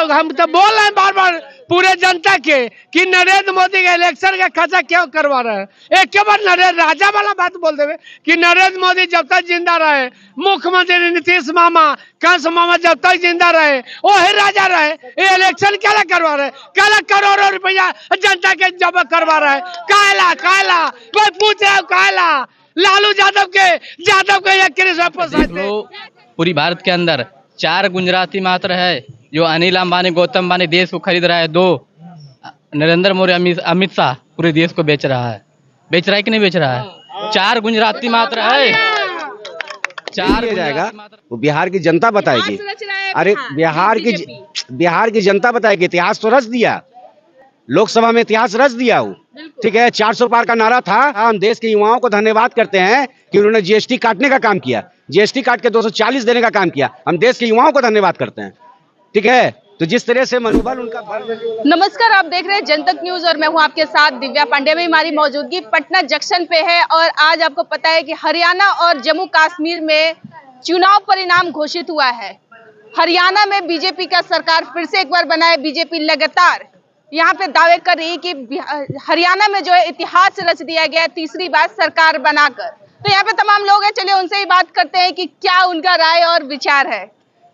लोग हम तो बोल रहे हैं बार बार पूरे जनता के कि नरेंद्र मोदी के इलेक्शन का खर्चा क्यों करवा रहे हैं। एक के बाद नरेंद्र राजा वाला बात बोल देवे कि नरेंद्र मोदी जब तक जिंदा रहे, मुख्यमंत्री नीतीश मामा कंस मामा जब तक जिंदा रहे वही राजा रहे। ये इलेक्शन क्या करवा रहे, क्या करोड़ों रुपया जनता के जमा करवा रहे हैं। काला कोई पूछ रहा है काला लालू यादव के एक पूरी भारत के अंदर 4 गुजराती मात्र है जो अनिल अंबानी गौतम अंबानी देश को खरीद रहा है। 2 नरेंद्र मोदी अमित शाह पूरे देश को बेच रहा है कि नहीं बेच रहा है। 4 गुजराती मात्र है। 4 जाएगा वो बिहार की जनता बताएगी। अरे बिहार की जनता बताएगी। इतिहास तो रच दिया, लोकसभा में इतिहास रच दिया वो। ठीक है, 400 पार का नारा था। हम देश के युवाओं को धन्यवाद करते हैं कि उन्होंने जीएसटी काटने का काम किया, जीएसटी काट के 240 देने का काम किया। हम देश के युवाओं को धन्यवाद करते हैं। ठीक है, तो जिस तरह से मनोबल उनका नमस्कार, आप देख रहे हैं जनतक न्यूज और मैं हूं आपके साथ दिव्या पांडे। में हमारी मौजूदगी पटना जंक्शन पे है और आज आपको पता है कि हरियाणा और जम्मू कश्मीर में चुनाव परिणाम घोषित हुआ है। हरियाणा में बीजेपी का सरकार फिर से एक बार बना है। बीजेपी लगातार यहाँ पे दावे कर रही है कि हरियाणा में जो है इतिहास रच दिया गया है तीसरी बार सरकार बनाकर। तो यहाँ पे तमाम लोग हैं, चलिए उनसे ही बात करते हैं कि क्या उनका राय और विचार है।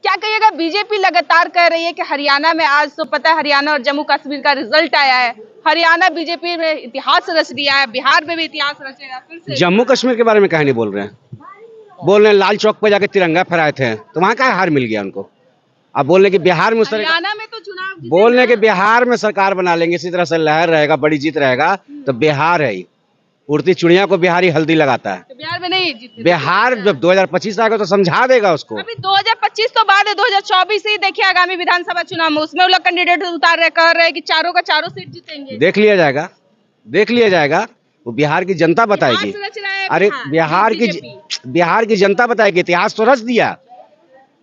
क्या कहिएगा, बीजेपी लगातार कह रही है कि हरियाणा में आज तो पता है हरियाणा और जम्मू कश्मीर का रिजल्ट आया है। हरियाणा बीजेपी में इतिहास रच दिया है, बिहार में भी इतिहास रचेगा फिर से। जम्मू कश्मीर के बारे में कहीं नहीं बोल रहे हैं। बोल रहे हैं लाल चौक पे जाके तिरंगा फहराए थे, तो वहाँ क्या हार मिल गया उनको। अब बोलने के बिहार में हरियाणा में तो चुनाव बोलने के बिहार में सरकार बना लेंगे, इसी तरह से लहर रहेगा, बड़ी जीत रहेगा। तो बिहार है ही, उड़ती चिड़िया को बिहारी हल्दी लगाता है। तो बिहार में नहीं जीते। बिहार जब 2025 आएगा तो समझा देगा उसको। अभी 2025 तो बाद है, 2024 ही देखिए आगामी विधानसभा चुनाव में उसमें वो लोग कैंडिडेट उतार रहे, कह रहे हैं कि चारों का चारों सीट जीतेंगे। देख लिया जाएगा वो बिहार की जनता बताएगी। अरे बिहार की जनता बताएगी। इतिहास तो रच दिया,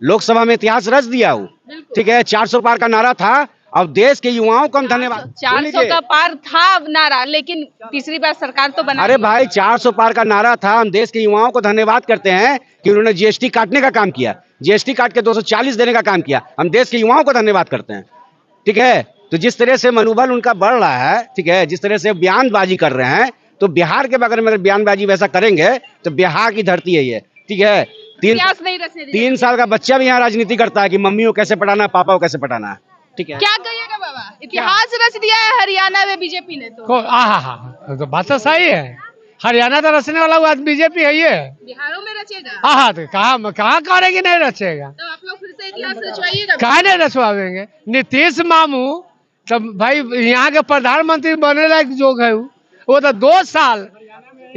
लोकसभा में इतिहास रच दिया वो। ठीक है, 400 पार का नारा था। अब देश के युवाओं को हम धन्यवाद। 400 का पार था नारा, लेकिन तीसरी बार सरकार तो बना। अरे भाई 400 पार का नारा था। हम देश के युवाओं को धन्यवाद करते हैं कि उन्होंने जीएसटी काटने का काम किया, जीएसटी काट के 240 देने का काम किया। हम देश के युवाओं को धन्यवाद करते हैं। ठीक है, तो जिस तरह से मनोबल उनका बढ़ रहा है, ठीक है, जिस तरह से बयानबाजी कर रहे हैं, तो बिहार के बगल में अगर बयानबाजी वैसा करेंगे तो बिहार की धरती है ये। ठीक है, 3 साल का बच्चा भी यहाँ राजनीति करता है कि मम्मी को कैसे पढ़ाना है, पापा को कैसे पढ़ाना है। ठीक है, क्या कहिएगा बाबा, इतिहास रच दिया है हरियाणा में बीजेपी ने तो। तो बात तो सही है। हरियाणा तो रचने वाला हुआ बीजेपी है, ये बिहारों में रचेगा। तो कहाँ करेगी, नहीं रचेगा। तो आप लोग फिर से इतिहास रचवाइएगा। कहाँ नहीं रचवाएंगे। नीतीश मामू तब भाई यहाँ के प्रधानमंत्री बने लायक जो है वो तो 2 साल,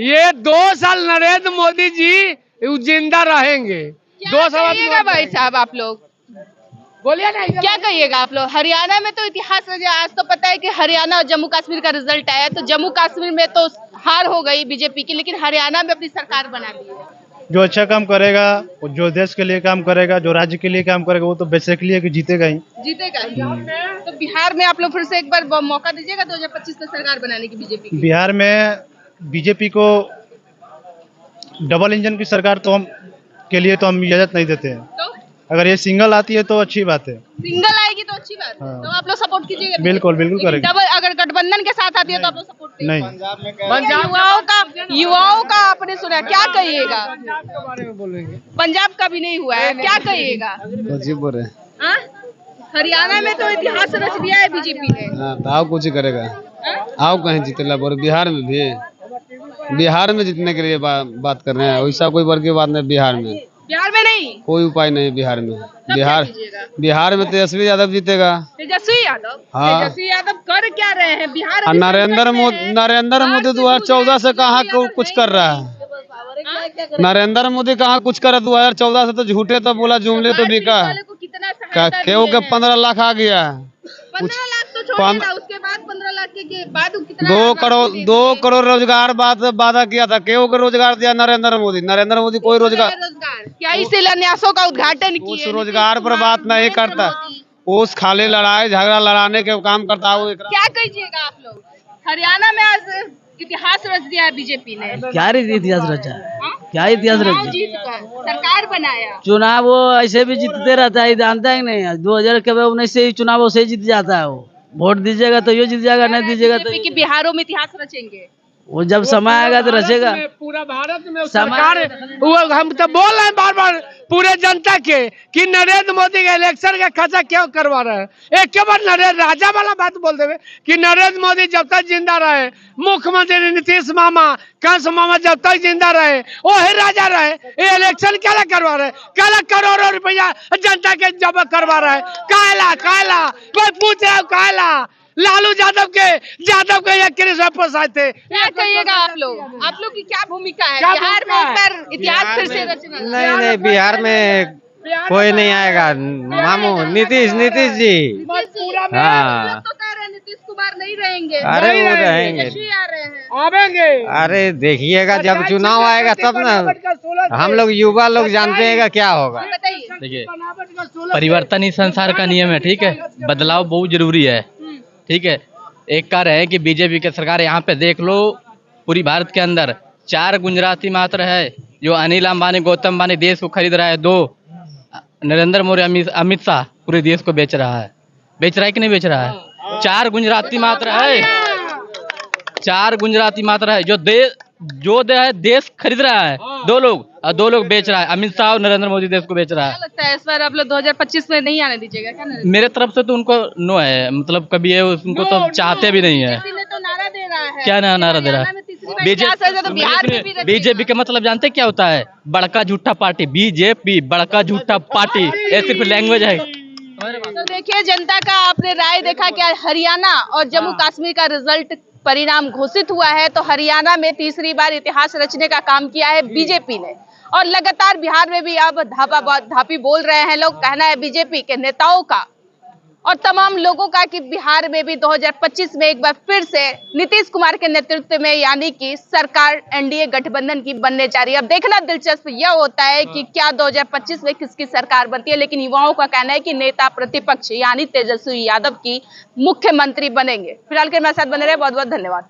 ये 2 साल नरेंद्र मोदी जी जिंदा रहेंगे। 2 साल भाई साहब आप लोग बोलिए ना, क्या कहिएगा आप लोग। हरियाणा में तो इतिहास रचा। आज तो पता है कि हरियाणा और जम्मू कश्मीर का रिजल्ट आया, तो जम्मू कश्मीर में तो हार हो गई बीजेपी की, लेकिन हरियाणा में अपनी सरकार बना ली है। जो अच्छा काम करेगा, जो देश के लिए काम करेगा, जो राज्य के लिए काम करेगा, वो तो बेसिकली है कि जीतेगा ही। तो बिहार में आप लोग फिर से एक बार मौका दीजिएगा 2025 में सरकार बनाने की बीजेपी। बिहार में बीजेपी को डबल इंजन की सरकार तो हम इजाजत नहीं देते हैं। तो अगर ये सिंगल आती है तो अच्छी बात है। सिंगल आएगी तो अच्छी बात है। तो आप लोग सपोर्ट कीजिएगा। बिल्कुल करेंगे। डबल अगर गठबंधन के साथ आती है तो आप लोग सपोर्ट नहीं। युवाओं का आपने सुना, क्या कहिएगा। पंजाब का भी नहीं हुआ है, क्या कहिएगा। हरियाणा में तो इतिहास रच दिया है बीजेपी ने। तो आओ कुछ ही करेगा। आओ कहीं जीतेला बोल। बिहार में भी, बिहार में जीतने के लिए बात कर रहे हैं। वैसा कोई वर्ग की बात नहीं। बिहार में नहीं कोई उपाय नहीं। बिहार में बिहार में तेजस्वी यादव जीतेगा। तेजस्वी यादव। हाँ, तेजस्वी यादव कर क्या रहे हैं बिहार में। नरेंद्र मोदी 2014 से कहाँ कुछ कर रहा है। नरेंद्र मोदी कहाँ कुछ कर रहा है। 2014 से तो झूठे तो बोला, जुमले तो बिका। केहू के 15 लाख आ गया। 15 लाख तो छोड़ेगा, उसके बाद 15 लाख के बाद 2 करोड़ रोजगार वादा किया था। केहू को रोजगार दिया नरेंद्र मोदी कोई रोजगार क्या इस शिलान्यासों का उद्घाटन किया। उस रोजगार पर बात नहीं करता, उस खाली लड़ाई झगड़ा लड़ाने के काम करता है। क्या कहिएगा आप लोग। हरियाणा में आज इतिहास रच दिया है बीजेपी ने। क्या इतिहास रचा है? हाँ? क्या इतिहास चुनाव रचा? जीत कर सरकार बनाया। चुनाव वो ऐसे भी जीतते रहता है, जानता है कि नहीं? 2019 से ही चुनाव से जीत जाता है। वो वोट दीजिएगा तो ये जीत जाएगा, नहीं दीजिएगा तो बीजेपी की बिहारों में इतिहास रचेंगे। वो जब समय आएगा तो रचेगा। पूरा भारत में समाज- सरकार वो हम तो बोल रहे हैं बार बार पूरे जनता के कि नरेंद्र मोदी के इलेक्शन का खर्चा क्यों करवा रहे हैं। एक के बार नरेंद्र राजा वाला बात बोल देवे कि नरेंद्र मोदी जब तक जिंदा रहे, मुख्यमंत्री नीतीश मामा कंस मामा जब तक जिंदा रहे वही राजा रहे। ये इलेक्शन क्या करवा रहे, क्या करोड़ों रुपया जनता के जमा करवा रहे। कायला कायला कोई पूछ रहा है कायला लालू यादव के ये कृष्ण प्रसाद थे। क्या कहिएगा आप लोग की क्या भूमिका है क्या बिहार में भूमिका है? आकर इतिहास फिर से रचना? नहीं बिहार में कोई नहीं आएगा। मामू नीतीश जी। हाँ तो कह रहे हैं नीतीश कुमार नहीं रहेंगे। अरे वो रहेंगे, तेजस्वी आ रहे हैं। आवेंगे। अरे देखिएगा जब चुनाव आएगा तब ना हम लोग युवा लोग जानते हैं क्या होगा। बताइए। देखिए, परिवर्तन ही संसार का नियम है, ठीक है। बदलाव बहुत जरूरी है, ठीक है। एक कार्य है कि बीजेपी की सरकार यहाँ पे देख लो, पूरी भारत के अंदर 4 गुजराती मात्र है जो अनिल अंबानी गौतम अंबानी देश को खरीद रहा है। 2 नरेंद्र मोदी अमित शाह पूरे देश को बेच रहा है कि नहीं बेच रहा है? 4 गुजराती मात्र है, 4 गुजराती मात्र है जो देश खरीद रहा है। 2 लोग और 2 लोग बेच रहा है। अमित शाह और नरेंद्र मोदी देश को बेच रहा है। क्या लगता है इस बार आप लोग 2025 में नहीं आने दीजिएगा क्या? मेरे तरफ से तो उनको नो है, मतलब कभी है उनको तो चाहते भी नहीं है। बीजेपी ने तो नारा दे रहा है। क्या नारा दे रहा है? बीजेपी का मतलब जानते क्या होता है? बड़का झूठा पार्टी। बीजेपी बड़का झूठा पार्टी, ये सिर्फ लैंग्वेज है। तो देखिए, जनता का आपने राय देखा कि हरियाणा और जम्मू कश्मीर का रिजल्ट परिणाम घोषित हुआ है। तो हरियाणा में तीसरी बार इतिहास रचने का काम किया है बीजेपी ने, और लगातार बिहार में भी अब धापी बोल रहे हैं लोग। कहना है बीजेपी के नेताओं का और तमाम लोगों का कि बिहार में भी 2025 में एक बार फिर से नीतीश कुमार के नेतृत्व में यानी कि सरकार एनडीए गठबंधन की बनने जा रही है। अब देखना दिलचस्प यह होता है कि क्या 2025 में किसकी सरकार बनती है, लेकिन युवाओं का कहना है कि नेता प्रतिपक्ष यानी तेजस्वी यादव की मुख्यमंत्री बनेंगे। फिलहाल के मेरे साथ बने रहे, बहुत बहुत धन्यवाद।